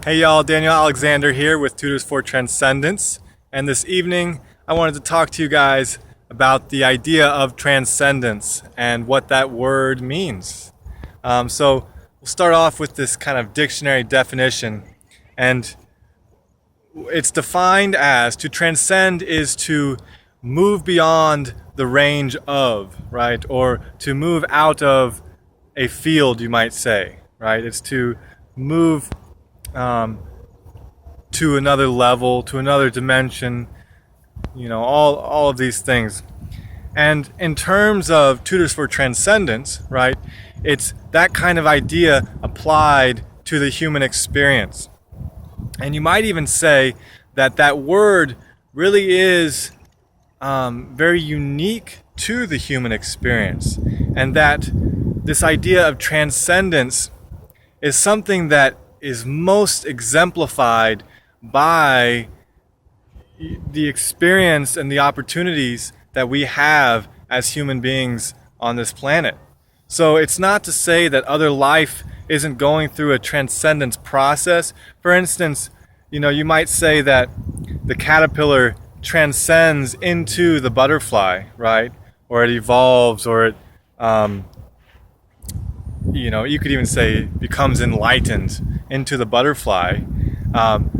Hey y'all, Daniel Alexander here with Tutors for Transcendence. And this evening, I wanted to talk to you guys about the idea of transcendence and what that word means. So we'll start off with this kind of dictionary definition. And it's defined as to transcend is to move beyond the range of, right? Or to move out of a field, you might say, right? It's to move to another level, to another dimension, all of these things. And in terms of Tutors for Transcendence, right, it's that kind of idea applied to the human experience. And you might even say that that word really is very unique to the human experience, and that this idea of transcendence is something that is most exemplified by the experience and the opportunities that we have as human beings on this planet. So it's not to say that other life isn't going through a transcendence process. For instance, you might say that the caterpillar transcends into the butterfly, right? Or it evolves, or it you could even say becomes enlightened into the butterfly,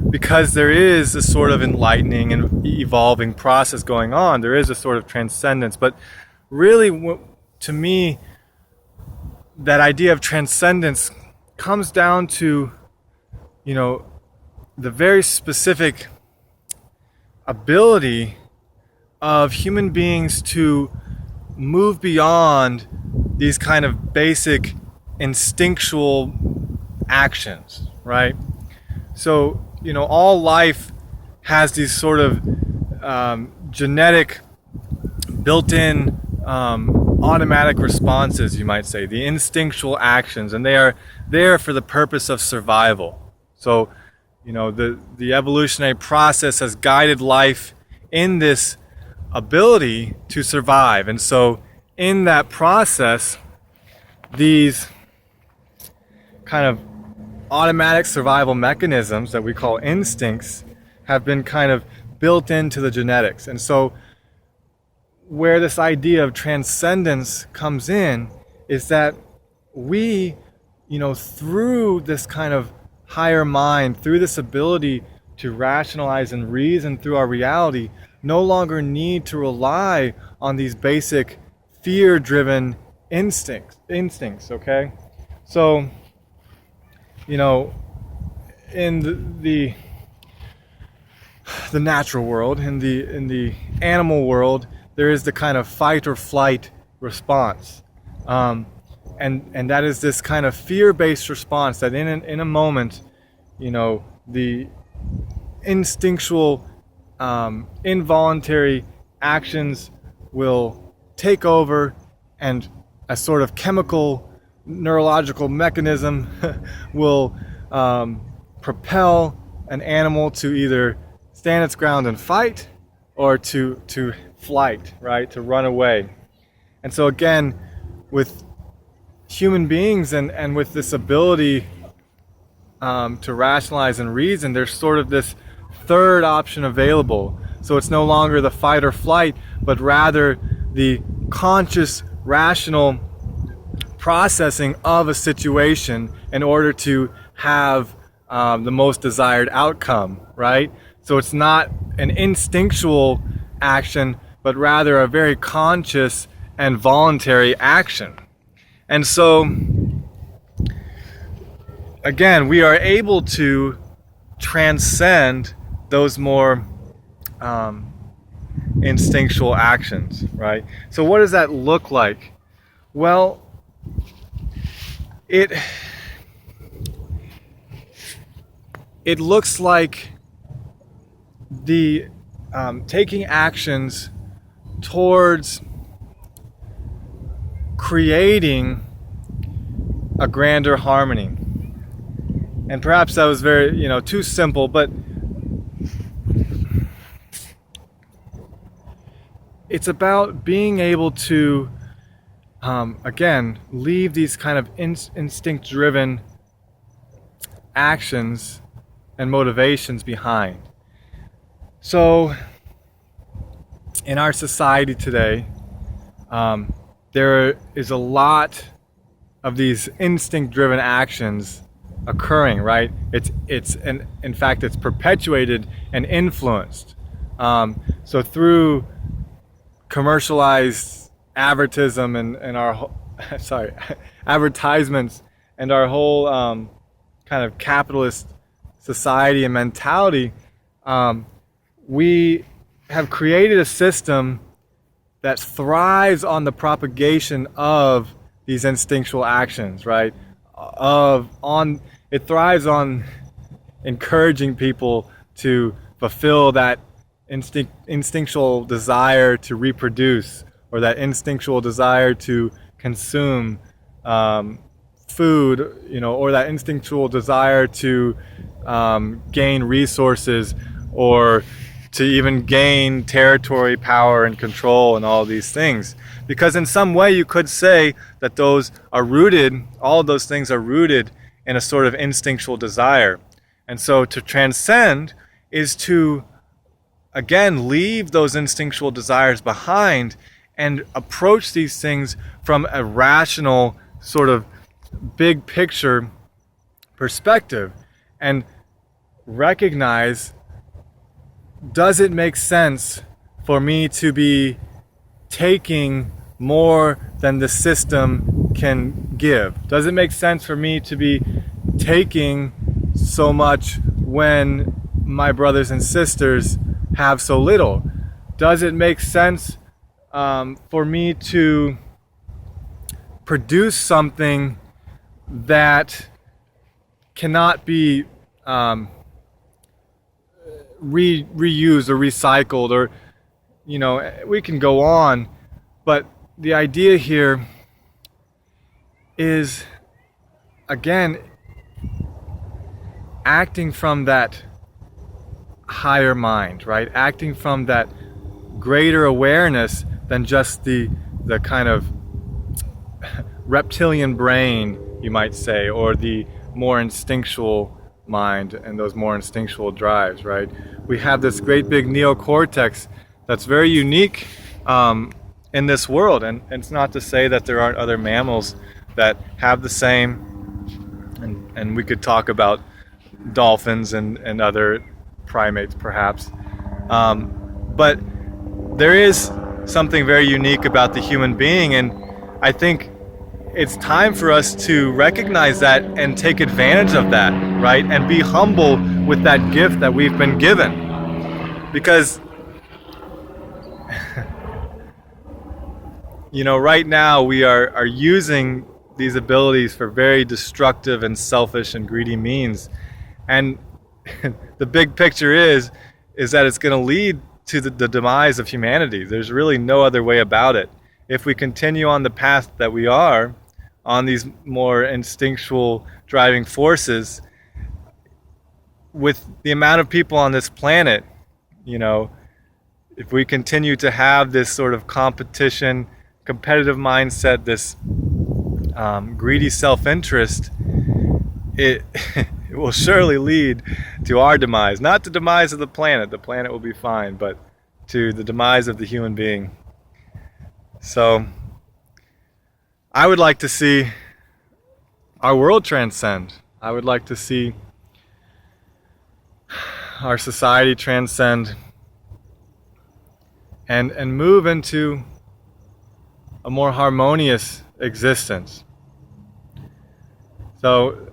because there is a sort of enlightening and evolving process going on. There is a sort of transcendence. But really, to me, that idea of transcendence comes down to, the very specific ability of human beings to move beyond these kind of basic instinctual actions, right? So, all life has these sort of genetic, built-in automatic responses, you might say, the instinctual actions, and they are there for the purpose of survival. So, the evolutionary process has guided life in this ability to survive. And so, in that process, these kind of automatic survival mechanisms that we call instincts have been kind of built into the genetics. And so where this idea of transcendence comes in is that we, through this kind of higher mind, through this ability to rationalize and reason through our reality, no longer need to rely on these basic fear-driven instincts, okay? So, in the natural world, in the animal world, there is the kind of fight or flight response, and that is this kind of fear-based response that in a moment, the instinctual, involuntary actions will take over, and a sort of chemical neurological mechanism will propel an animal to either stand its ground and fight, or to flight, right, to run away. And so again, with human beings and with this ability to rationalize and reason, there's sort of this third option available. So it's no longer the fight or flight, but rather the conscious, rational processing of a situation in order to have the most desired outcome, right? So it's not an instinctual action, but rather a very conscious and voluntary action. And so, again, we are able to transcend those more instinctual actions, right? So what does that look like? Well, it looks like the taking actions towards creating a grander harmony. And perhaps that was very, too simple, but it's about being able to again, leave these kind of instinct-driven actions and motivations behind. So in our society today, there is a lot of these instinct-driven actions occurring, right? In fact, it's perpetuated and influenced. So through commercialized advertism and our advertisements and our whole kind of capitalist society and mentality, we have created a system that thrives on the propagation of these instinctual actions, right? It thrives on encouraging people to fulfill that instinctual desire to reproduce, or that instinctual desire to consume food, or that instinctual desire to gain resources, or to even gain territory, power, and control, and all these things. Because in some way you could say that all of those things are rooted in a sort of instinctual desire. And so to transcend is to, again, leave those instinctual desires behind and approach these things from a rational, sort of big picture perspective, and recognize, does it make sense for me to be taking more than the system can give? Does it make sense for me to be taking so much when my brothers and sisters have so little? Does it make sense for me to produce something that cannot be reused or recycled, or we can go on, but the idea here is, again, acting from that higher mind, right? Acting from that greater awareness than just the kind of reptilian brain, you might say, or the more instinctual mind and those more instinctual drives, right? We have this great big neocortex that's very unique in this world, and it's not to say that there aren't other mammals that have the same, and we could talk about dolphins and other primates perhaps, but there is something very unique about the human being, and I think it's time for us to recognize that and take advantage of that, right? And be humble with that gift that we've been given. Because, right now we are using these abilities for very destructive and selfish and greedy means. And the big picture is that it's going to lead to the demise of humanity. There's really no other way about it. If we continue on the path that we are, on these more instinctual driving forces, with the amount of people on this planet, if we continue to have this sort of competitive mindset, this greedy self-interest, it will surely lead to our demise. Not the demise of the planet. The planet will be fine, but to the demise of the human being. So I would like to see our world transcend. I would like to see our society transcend and move into a more harmonious existence. So,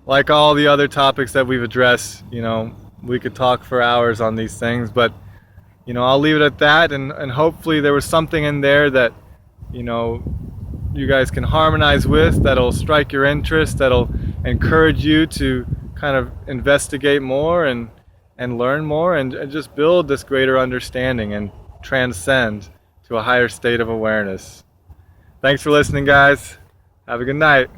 like all the other topics that we've addressed, we could talk for hours on these things, but I'll leave it at that, and hopefully there was something in there that you guys can harmonize with, that'll strike your interest, that'll encourage you to kind of investigate more and learn more, and just build this greater understanding and transcend to a higher state of awareness. Thanks for listening, guys. Have a good night.